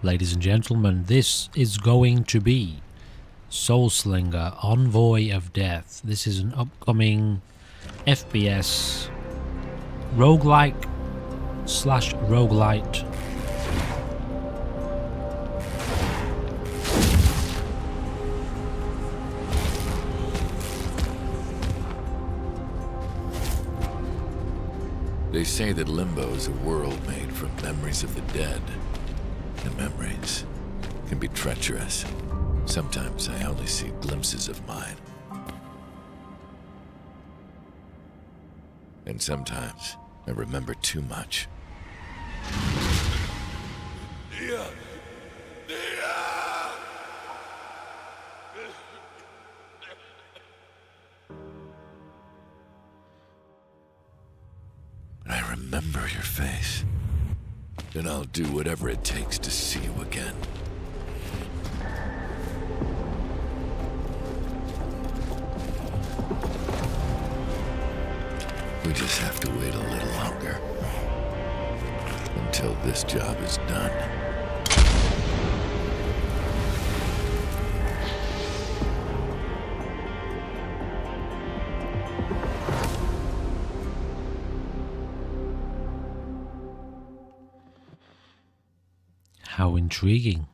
Ladies and gentlemen, this is going to be Soulslinger, Envoy of Death. This is an upcoming FPS roguelike slash roguelite. They say that Limbo is a world made from memories of the dead. And memories can be treacherous. Sometimes I only see glimpses of mine. And sometimes I remember too much. I remember your face. And I'll do whatever it takes to see you again. We just have to wait a little longer. Until this job is done. How intriguing.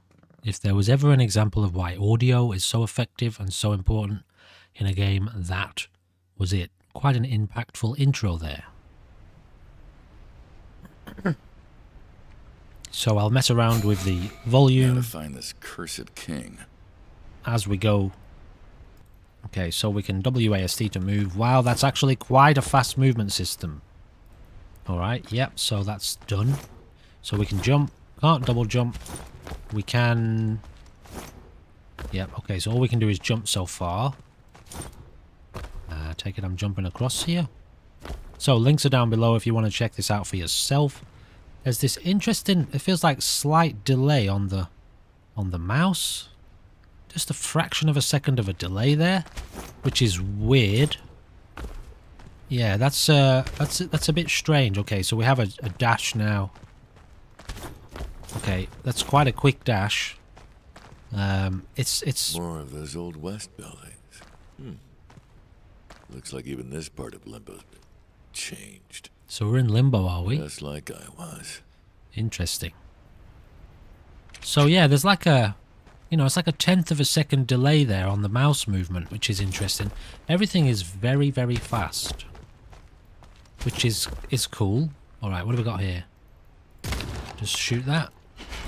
If there was ever an example of why audio is so effective and so important in a game, that was it. Quite an impactful intro there. So I'll mess around with the volume. Gotta find this cursed king As we go. Okay, so we can WASD to move. Wow, that's actually quite a fast movement system. Alright, yep, so that's done. So we can jump. Can't double jump. We can... Yep, okay, so all we can do is jump so far. Take it I'm jumping across here. So links are down below if you want to check this out for yourself. There's this interesting, it feels like slight delay on the mouse. Just a fraction of a second of a delay there, which is weird. Yeah, that's a bit strange. Okay, so we have a dash now. Okay, that's quite a quick dash. It's more of those old West buildings. Looks like even this part of Limbo's been changed. So we're in Limbo, are we? Just like I was. Interesting. So yeah, there's like a, you know, it's like a 1/10 of a second delay there on the mouse movement, which is interesting. Everything is very, very fast, which is cool. All right, what have we got here? Just shoot that.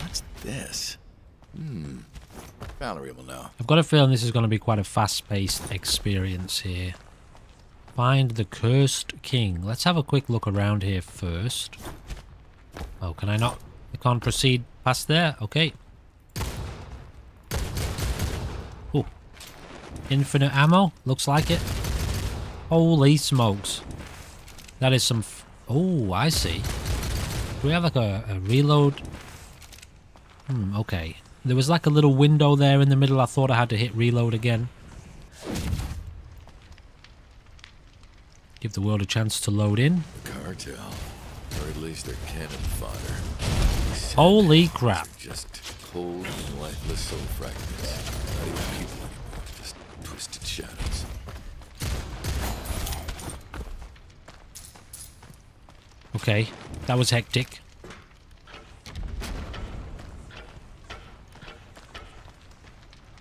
What's this? Valerie will know. I've got a feeling this is going to be quite a fast-paced experience here. Find the cursed king. Let's have a quick look around here first. Oh, can I not? I can't proceed past there? Okay. Oh. Infinite ammo? Looks like it. Holy smokes. That is some... Oh, I see. Do we have like a reload? Okay. There was like a little window there in the middle. I thought I had to hit reload again. Give the world a chance to load in. The Cartel. Or at least their cannon fodder. Holy crap. Just cold and lifeless soul fragments. Not even people anymore. Just twisted shadows. Okay. That was hectic.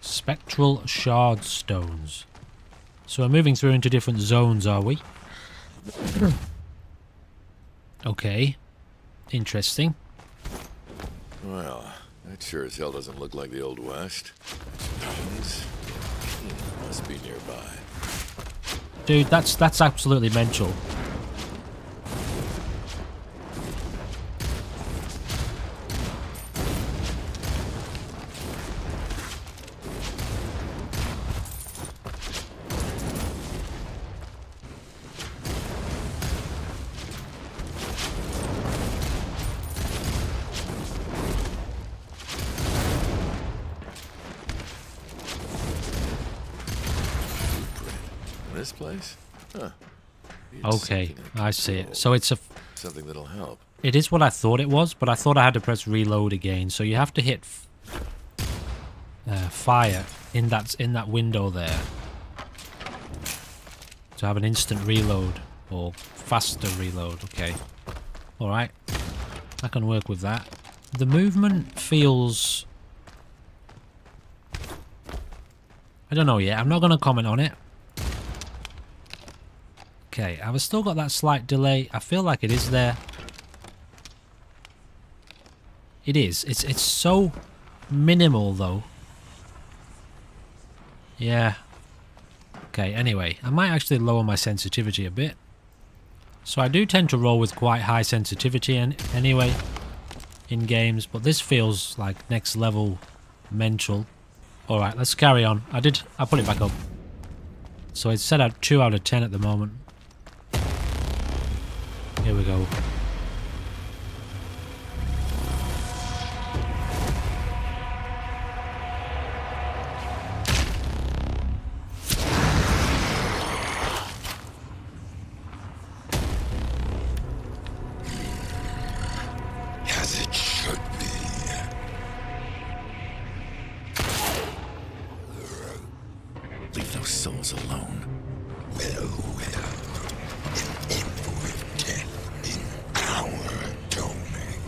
Spectral shard stones. So we're moving through into different zones, are we? Okay. Interesting. Well, that sure as hell doesn't look like the Old West. Must be nearby. Dude, that's absolutely mental. This place? Huh. Okay, I see it. So it's a... Something that'll help. It is what I thought it was, but I thought I had to press reload again. So you have to hit fire in that window there to have an instant reload or faster reload. Okay, all right, I can work with that. The movement feels, I don't know yet. I'm not going to comment on it. Okay, I've still got that slight delay. I feel like it is there. It is. It's so minimal though. Yeah. Okay, anyway, I might actually lower my sensitivity a bit. So I do tend to roll with quite high sensitivity anyway in games, but this feels like next level mental. Alright, let's carry on. I put it back up. So it's set at 2 out of 10 at the moment. Here we go. As it should be. Leave those souls alone. Well, an envoy of death in our domain.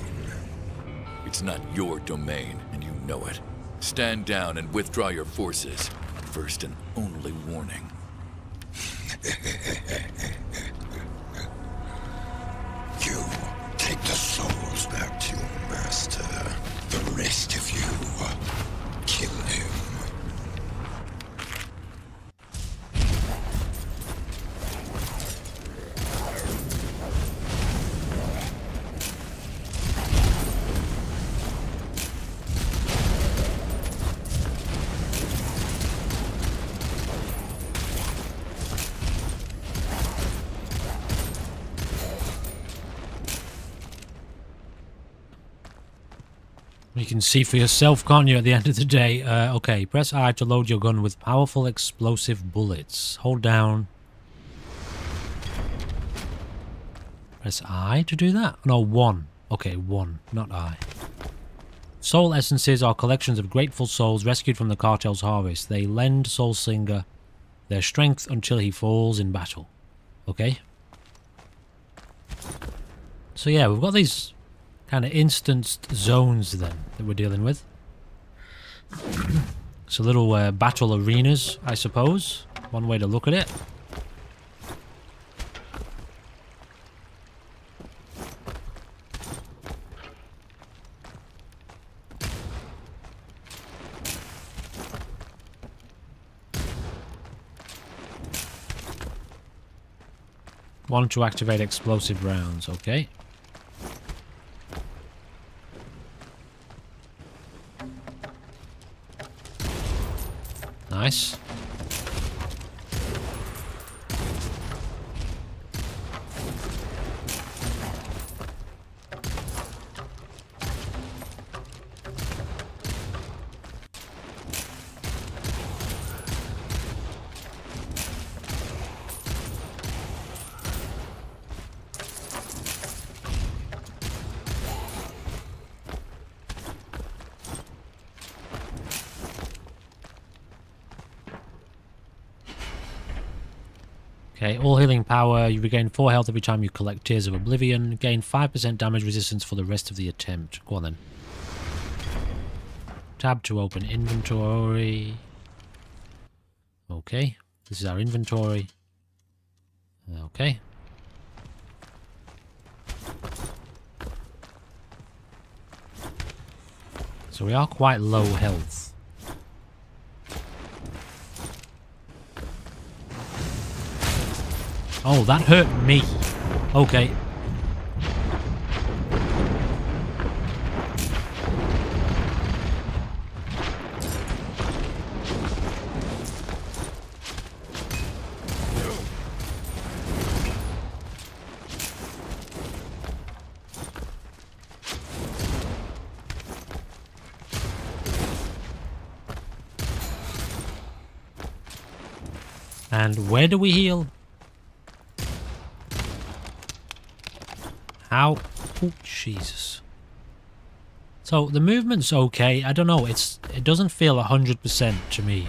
It's not your domain, and you know it. Stand down and withdraw your forces. First and only warning. You take the souls back to your master. The rest of you, kill him. You can see for yourself, can't you, at the end of the day? Okay, press I to load your gun with powerful explosive bullets. Hold down. Press I to do that? No, 1. Okay, 1, not I. Soul essences are collections of grateful souls rescued from the Cartel's harvest. They lend Soulslinger their strength until he falls in battle. Okay? So yeah, we've got these kind of instanced zones then that we're dealing with. So little battle arenas, I suppose. One way to look at it. One to activate explosive rounds, okay. Nice. Okay, all healing power. You regain 4 health every time you collect Tears of Oblivion. Gain 5% damage resistance for the rest of the attempt. Go on then. Tab to open inventory. Okay, this is our inventory. Okay. So we are quite low health. Oh, that hurt me. Okay. And where do we heal? How? Oh, Jesus. So, the movement's okay. I don't know, it doesn't feel 100% to me.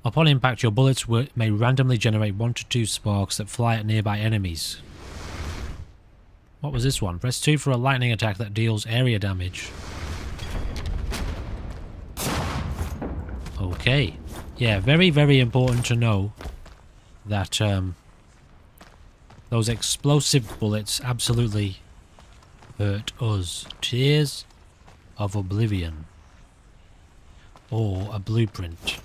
Upon impact, your bullets may randomly generate 1 to 2 sparks that fly at nearby enemies. What was this one? Press 2 for a lightning attack that deals area damage. Okay. Yeah, very, very important to know that those explosive bullets absolutely hurt us. Tears of Oblivion. Or a blueprint.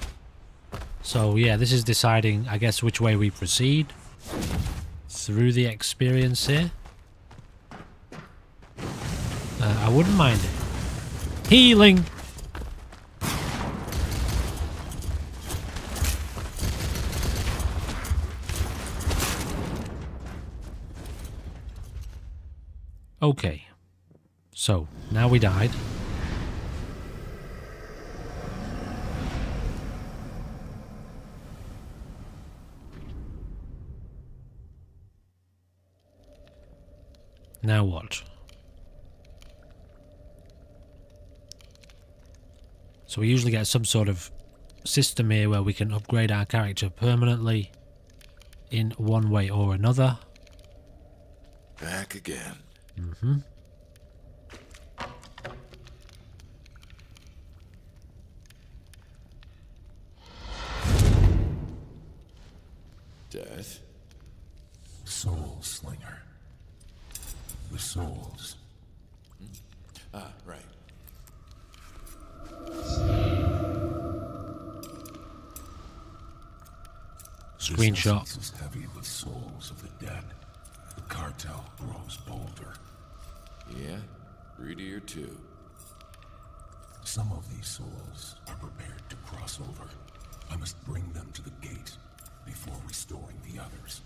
So yeah, this is deciding, I guess, which way we proceed through the experience here. I wouldn't mind it. Healing! Okay. So, now we died. Now what? So we usually get some sort of system here where we can upgrade our character permanently in one way or another. Back again. Mm-hmm. Death? Soulslinger. The souls. Ah, right. Screenshot. This essence is heavy with souls of the dead. The cartel grows bolder. Yeah? Greedier too. Some of these souls are prepared to cross over. I must bring them to the gate before restoring the others.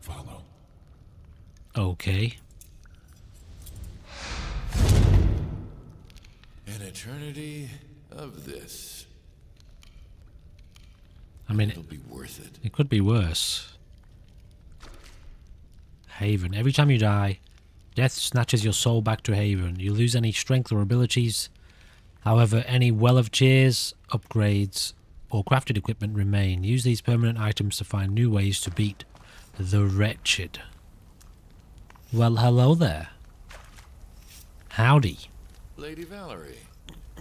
Follow. Okay. An eternity of this. I mean, It'll be worth it. it could be worse. Haven. Every time you die, death snatches your soul back to Haven. You lose any strength or abilities. However, any Well of Tears, upgrades, or crafted equipment remain. Use these permanent items to find new ways to beat the wretched. Well, hello there. Howdy. Lady Valerie.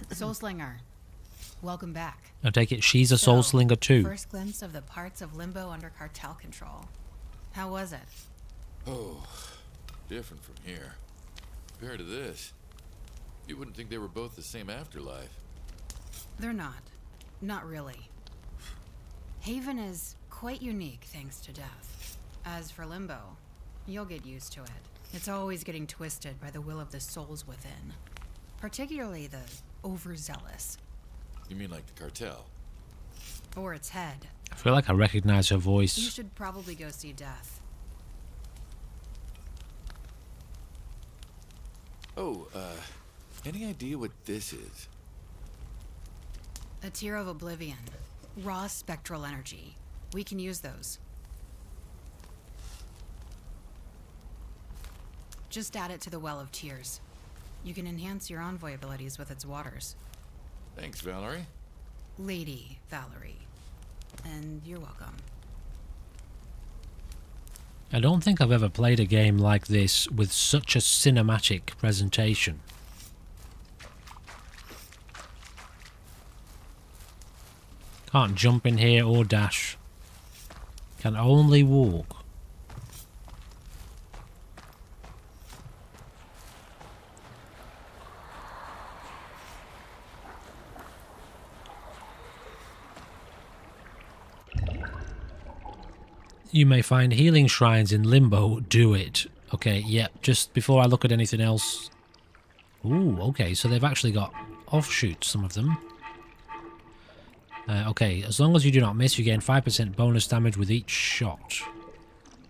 Soulslinger, welcome back. I take it she's a So, Soulslinger too. First glimpse of the parts of Limbo under cartel control. How was it? Oh, different from here. Compared to this, you wouldn't think they were both the same afterlife. They're not. Not really. Haven is quite unique thanks to death. As for Limbo, you'll get used to it. It's always getting twisted by the will of the souls within. Particularly the overzealous. You mean like the cartel? Or its head. I feel like I recognize her You voice. should probably go see Death. Oh, any idea what this is? A tear of oblivion. Raw spectral energy. We can use those. Just add it to the Well of Tears. You can enhance your Envoy abilities with its waters. Thanks, Valerie. Lady Valerie. And you're welcome. I don't think I've ever played a game like this with such a cinematic presentation. Can't jump in here or dash. Can only walk. You may find healing shrines in Limbo. Do it. Okay, yep. Just before I look at anything else. Ooh, okay. So they've actually got offshoots, some of them. Okay, as long as you do not miss, you gain 5% bonus damage with each shot.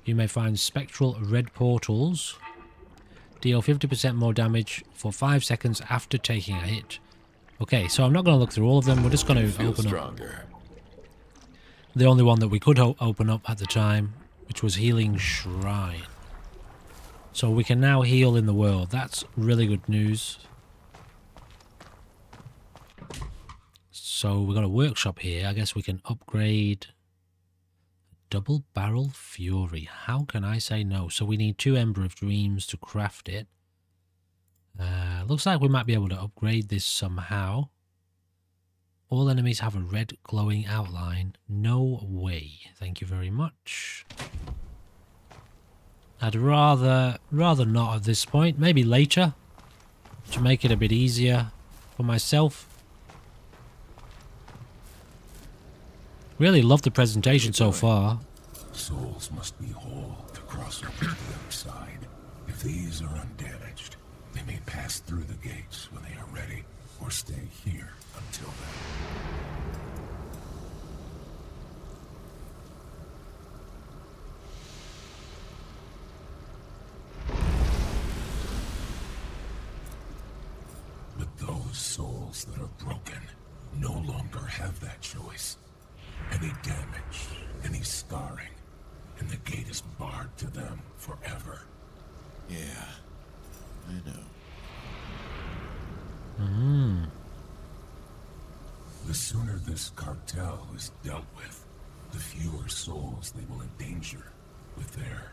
You may find spectral red portals. Deal 50% more damage for 5 seconds after taking a hit. Okay, so I'm not going to look through all of them. We're just going to open up the only one that we could open up at the time, which was Healing Shrine. So we can now heal in the world. That's really good news. So we've got a workshop here. I guess we can upgrade double barrel fury. How can I say no? So we need 2 Ember of Dreams to craft it. Looks like we might be able to upgrade this somehow. All enemies have a red glowing outline. No way. Thank you very much. I'd rather not at this point. Maybe later, to make it a bit easier for myself. Really love the presentation so far. Souls must be whole to cross over to the other side. If these are undamaged, they may pass through the gates when they are ready, or stay here until then. But those souls that are broken no longer have that choice. Any damage, any scarring, and the gate is barred to them forever. Yeah, I know. The sooner this cartel is dealt with, the fewer souls they will endanger with their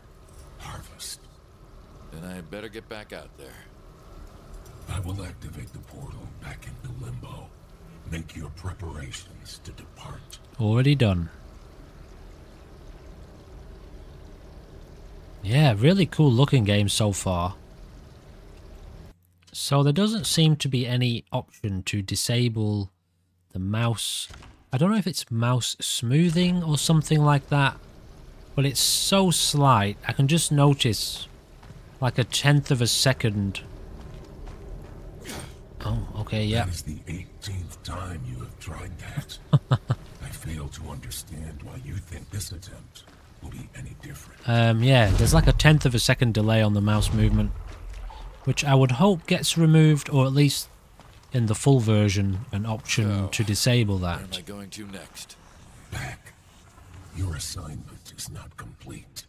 harvest. Then I better get back out there. I will activate the portal back into Limbo. Make your preparations to depart. Already done. Yeah, really cool looking game so far. So there doesn't seem to be any option to disable the mouse. I don't know if it's mouse smoothing or something like that, but it's so slight. I can just notice like a 1/10 of a second. Oh, okay, yeah. That is the 18th time you have tried that. I fail to understand why you think this attempt will be any different. Yeah, there's like a 1/10 of a second delay on the mouse movement, which I would hope gets removed, or at least in the full version, an option to disable Where that. am I going to next? Back. Your assignment is not complete.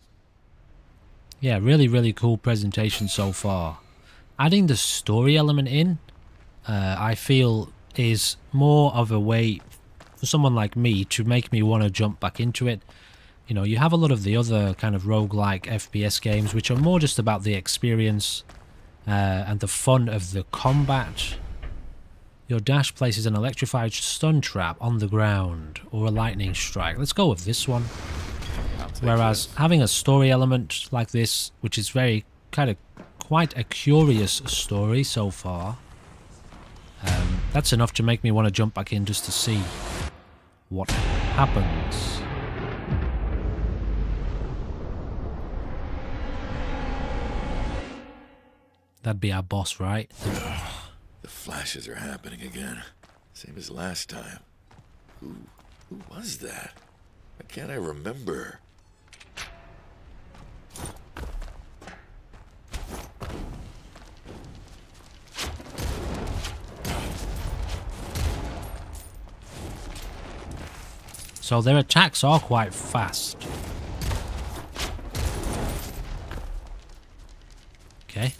Yeah, really cool presentation so far. Adding the story element in, I feel, is more of a way for someone like me to make me want to jump back into it. You know, you have a lot of the other kind of roguelike FPS games, which are more just about the experience and the fun of the combat. Your dash places an electrified stun trap on the ground, or a lightning strike. Let's go with this one. Whereas having a story element like this, which is very kind of quite a curious story so far, that's enough to make me want to jump back in just to see what happens. That'd be our boss, right? The flashes are happening again. Same as last time. Who was that? Why can't I remember? So their attacks are quite fast. Okay.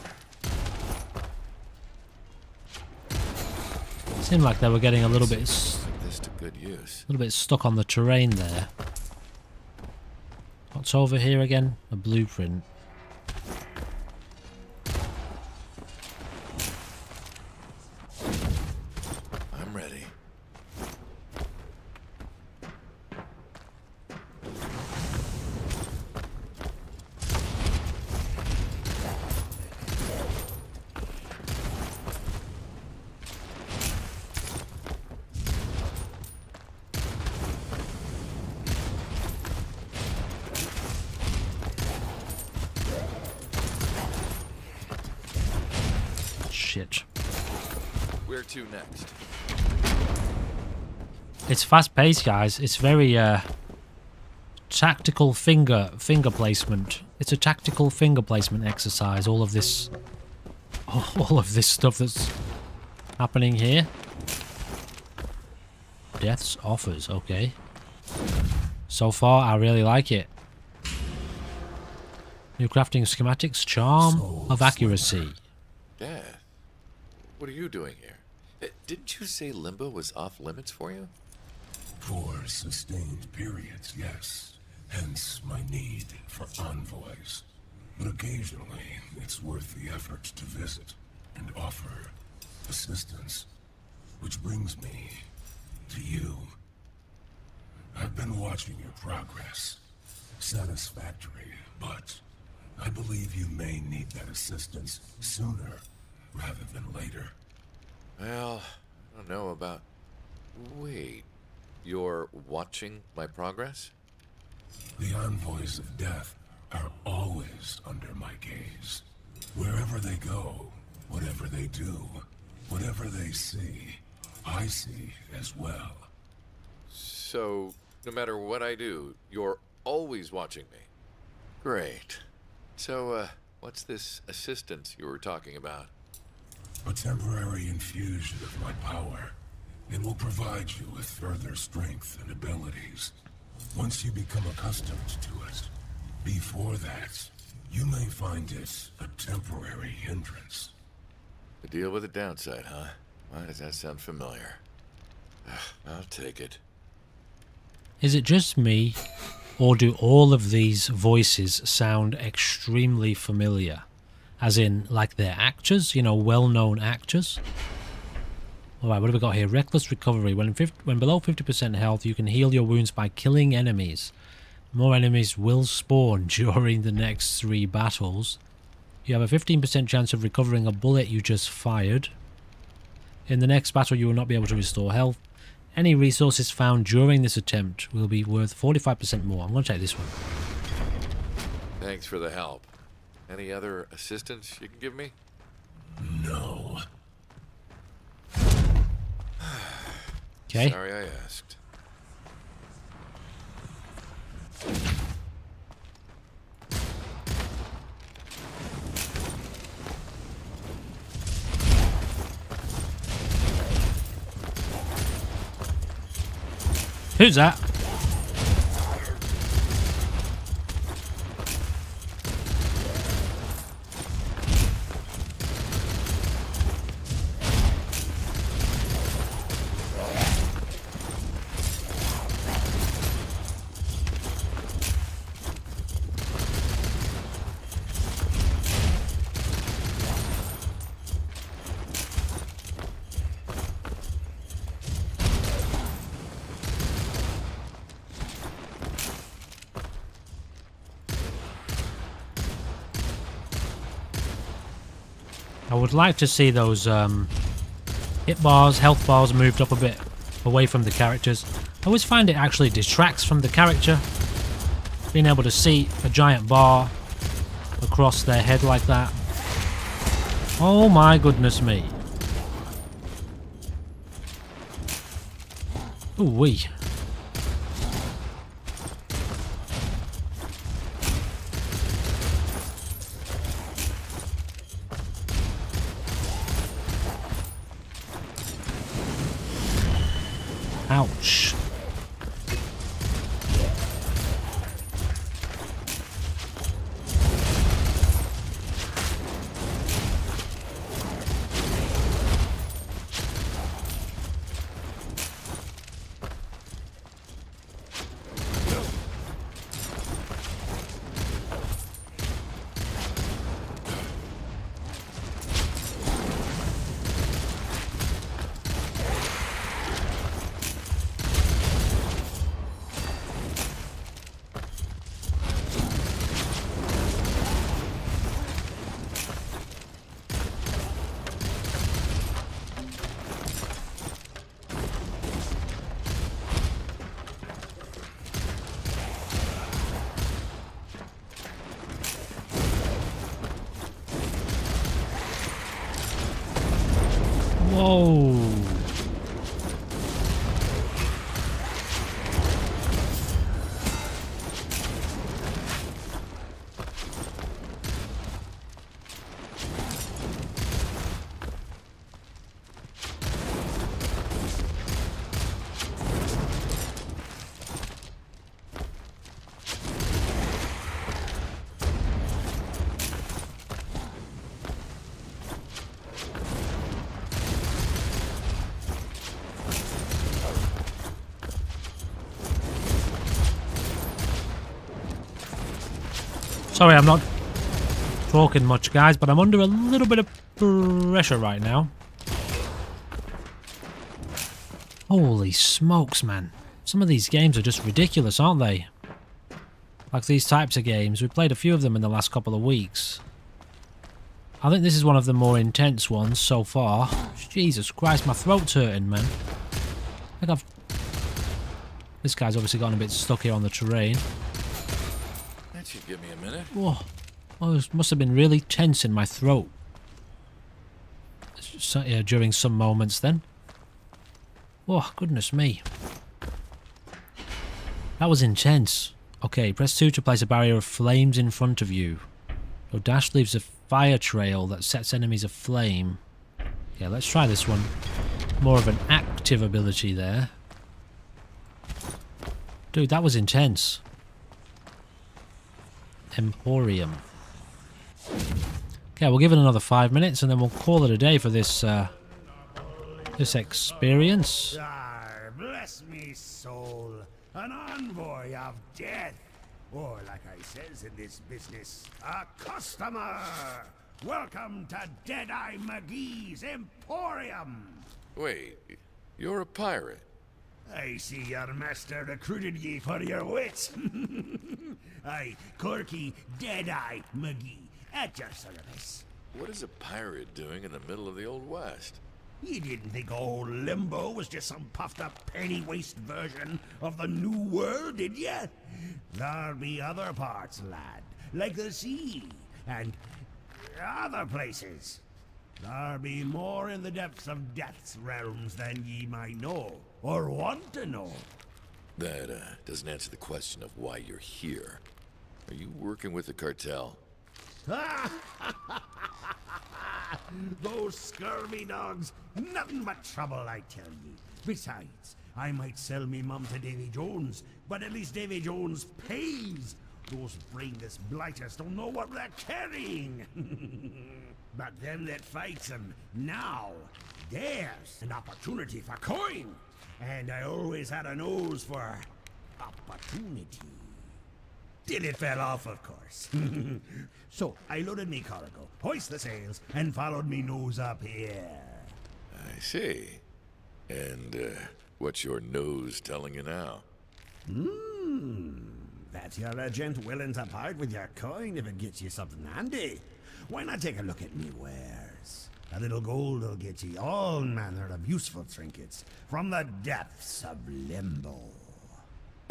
Seemed like they were getting a little bit This to good use. stuck on the terrain there. What's over here again? A blueprint. I'm ready. Shit. Where to next? It's fast paced, guys. It's very tactical finger placement. It's a tactical finger placement exercise. All of this stuff that's happening here. Death's offers, okay. So far, I really like it. New crafting schematics. Charm of accuracy. Dad, what are you doing here? Didn't you say Limbo was off limits for you? For sustained periods, yes. Hence my need for envoys. But occasionally, it's worth the effort to visit and offer assistance. Which brings me to you. I've been watching your progress. Satisfactory, but I believe you may need that assistance sooner rather than later. Well, I don't know about... Wait, you're watching my progress? The envoys of death are always under my gaze. Wherever they go, whatever they do, whatever they see, I see as well. So, no matter what I do, you're always watching me. Great. So, what's this assistance you were talking about? A temporary infusion of my power. It will provide you with further strength and abilities. Once you become accustomed to it. Before that, you may find it a temporary hindrance. To deal with the downside, huh? Why does that sound familiar? I'll take it. Is it just me, or do all of these voices sound extremely familiar? As in, like they're actors, you know, well-known actors? Alright, what have we got here? Reckless recovery. When below 50% health, you can heal your wounds by killing enemies. More enemies will spawn during the next 3 battles. You have a 15% chance of recovering a bullet you just fired. In the next battle, you will not be able to restore health. Any resources found during this attempt will be worth 45% more. I'm going to take this one. Thanks for the help. Any other assistance you can give me? No. Okay. Sorry I asked. Who's that? I would like to see those hit bars, health bars moved up a bit away from the characters. I always find it actually detracts from the character. Being able to see a giant bar across their head like that. Oh my goodness me. Ooh wee. Ouch. Whoa. Sorry, I'm not talking much, guys, but I'm under a little bit of pressure right now. Holy smokes, man. Some of these games are just ridiculous, aren't they? Like these types of games. We played a few of them in the last couple of weeks. I think this is one of the more intense ones so far. Jesus Christ, my throat's hurting, man. I think this guy's obviously gotten a bit stuck here on the terrain. That should give me a minute. Whoa. Oh, this must have been really tense in my throat. During some moments then. Oh, goodness me. That was intense. Okay, press 2 to place a barrier of flames in front of you. Your dash leaves a fire trail that sets enemies aflame. Yeah, let's try this one. More of an active ability there. Dude, that was intense. Emporium. Okay, we'll give it another 5 minutes and then we'll call it a day for this this experience. Bless me soul, an envoy of death. Or like I says in this business, a customer. Welcome to Deadeye McGee's Emporium. Wait, you're a pirate? I see your master recruited ye for your wits. Aye, Corky Deadeye McGee, at your service. What is a pirate doing in the middle of the Old West? You didn't think old Limbo was just some puffed-up penny-waste version of the New World, did ya? There'll be other parts, lad, like the sea, and other places. There'll be more in the depths of Death's realms than ye might know, or want to know. That doesn't answer the question of why you're here. Are you working with the cartel? Those scurvy dogs, nothing but trouble, I tell ye. Besides, I might sell me mum to Davy Jones, but at least Davy Jones pays. Those brainless blighters don't know what they're carrying. But them that fights them now, there's an opportunity for coin. And I always had a nose for opportunity. Till it fell off, of course. So I loaded me cargo, hoist the sails, and followed me nose up here. I see. And what's your nose telling you now? That you're a gent willing to part with your coin if it gets you something handy. Why not take a look at me wares? A little gold will get you all manner of useful trinkets from the depths of Limbo.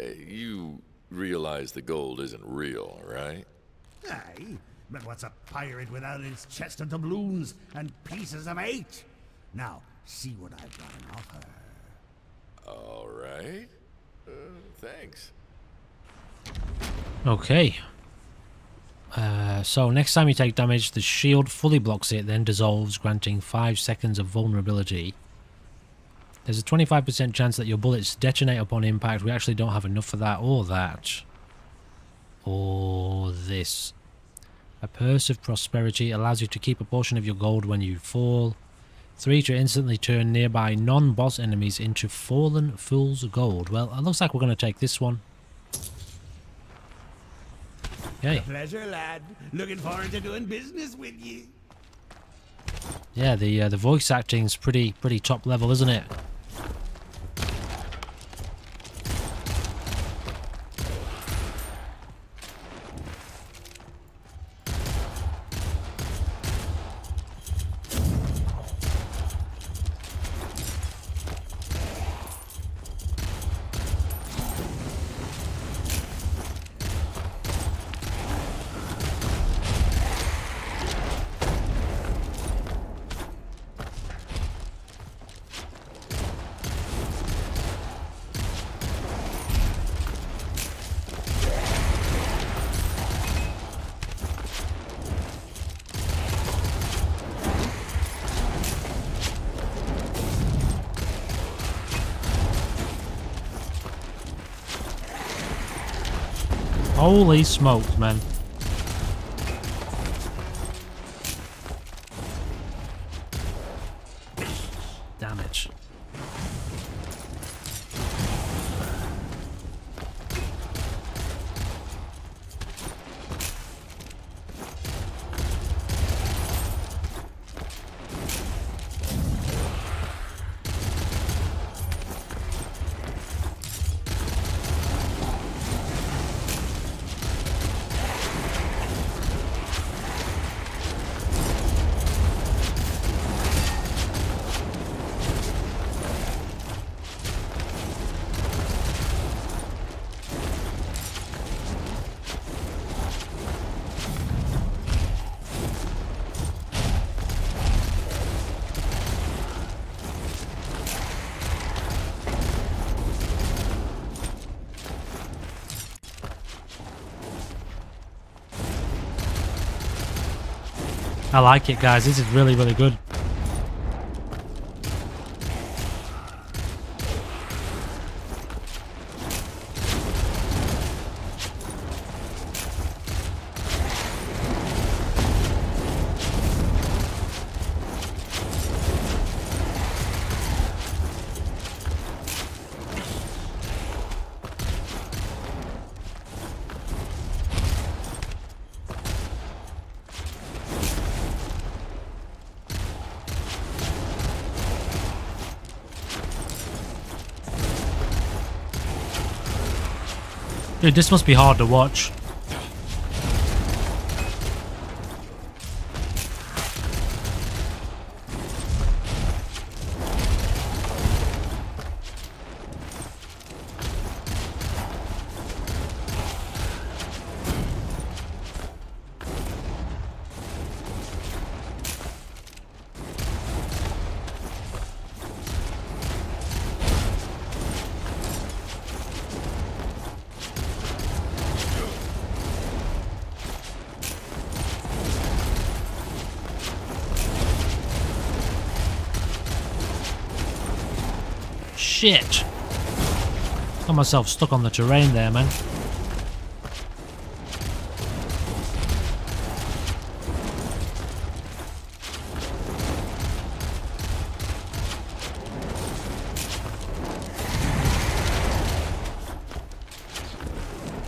You realize the gold isn't real, right? Aye, but what's a pirate without his chest of doubloons and pieces of 8? Now, see what I've got on offer. All right. Thanks. Okay. So next time you take damage, the shield fully blocks it, then dissolves, granting 5 seconds of vulnerability. There's a 25% chance that your bullets detonate upon impact. We actually don't have enough for that or that. Or this. A Purse of Prosperity allows you to keep a portion of your gold when you fall. 3 to instantly turn nearby non-boss enemies into fallen fool's gold. Well, it looks like we're going to take this one. Okay. A pleasure, lad. Looking forward to doing business with you. Yeah, the voice acting's pretty top level, isn't it? Holy smokes, man. Damage. I like it, guys. This is really, really good. Dude, this must be hard to watch. Shit! Got myself stuck on the terrain there, man.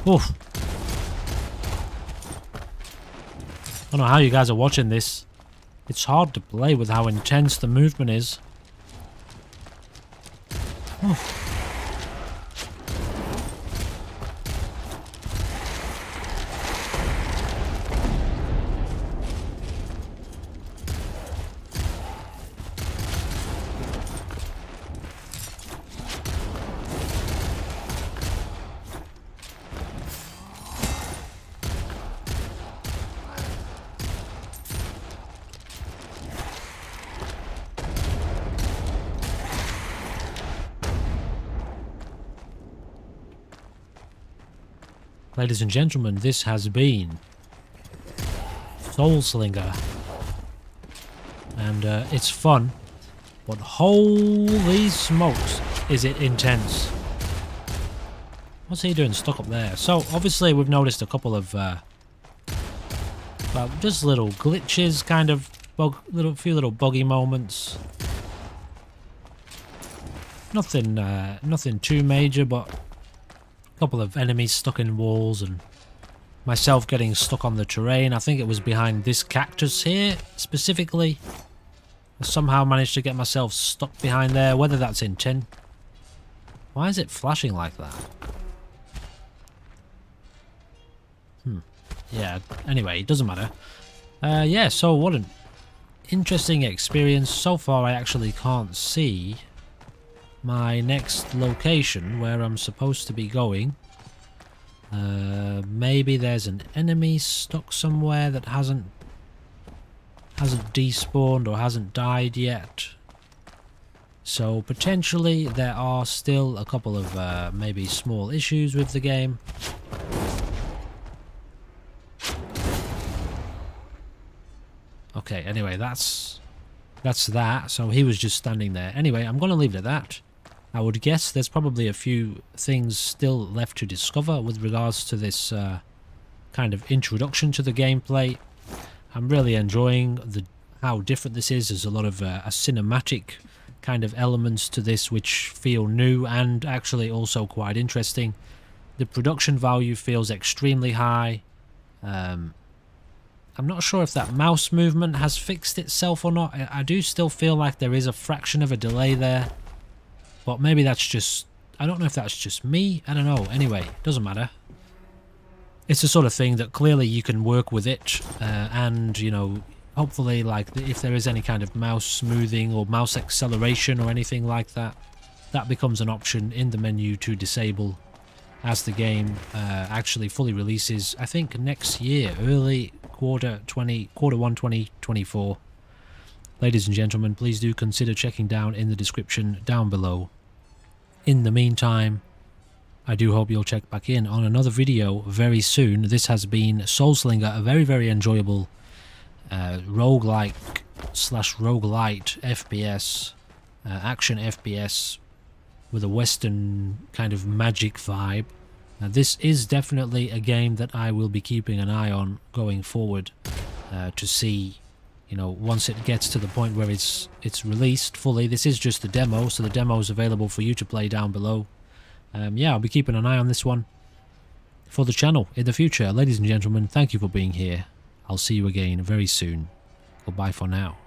Oof. I don't know how you guys are watching this. It's hard to play with how intense the movement is. Oof. Ladies and gentlemen, this has been Soulslinger, and it's fun, but holy smokes, is it intense. What's he doing stuck up there? So obviously we've noticed a couple of well, just little glitches, kind of few little buggy moments. Nothing too major, but couple of enemies stuck in walls and myself getting stuck on the terrain. I think it was behind this cactus here specifically. I somehow managed to get myself stuck behind there, whether that's intent. Why is it flashing like that? Yeah, anyway, it doesn't matter. Yeah, so what an interesting experience. So far I actually can't see my next location where I'm supposed to be going. Maybe there's an enemy stuck somewhere that hasn't despawned or hasn't died yet. So potentially there are still a couple of maybe small issues with the game. Okay, anyway, that's that. So he was just standing there. Anyway, I'm going to leave it at that. I would guess there's probably a few things still left to discover with regards to this kind of introduction to the gameplay. I'm really enjoying how different this is. There's a lot of a cinematic kind of elements to this which feel new and actually also quite interesting. The production value feels extremely high. I'm not sure if that mouse movement has fixed itself or not. I do still feel like there is a fraction of a delay there. But maybe that's just... I don't know if that's just me. I don't know. Anyway, doesn't matter. It's the sort of thing that clearly you can work with it. And, you know, hopefully, like, if there is any kind of mouse smoothing or mouse acceleration or anything like that, that becomes an option in the menu to disable as the game actually fully releases. I think next year, early quarter 1 2024. Ladies and gentlemen, please do consider checking down in the description down below. In the meantime, I do hope you'll check back in on another video very soon. This has been Soulslinger, a very, very enjoyable roguelike / roguelite FPS, action FPS with a Western kind of magic vibe. This is definitely a game that I will be keeping an eye on going forward to see, you know, once it gets to the point where it's released fully. This is just the demo, so the demo is available for you to play down below. Yeah, I'll be keeping an eye on this one for the channel in the future. Ladies and gentlemen, thank you for being here. I'll see you again very soon. Goodbye for now.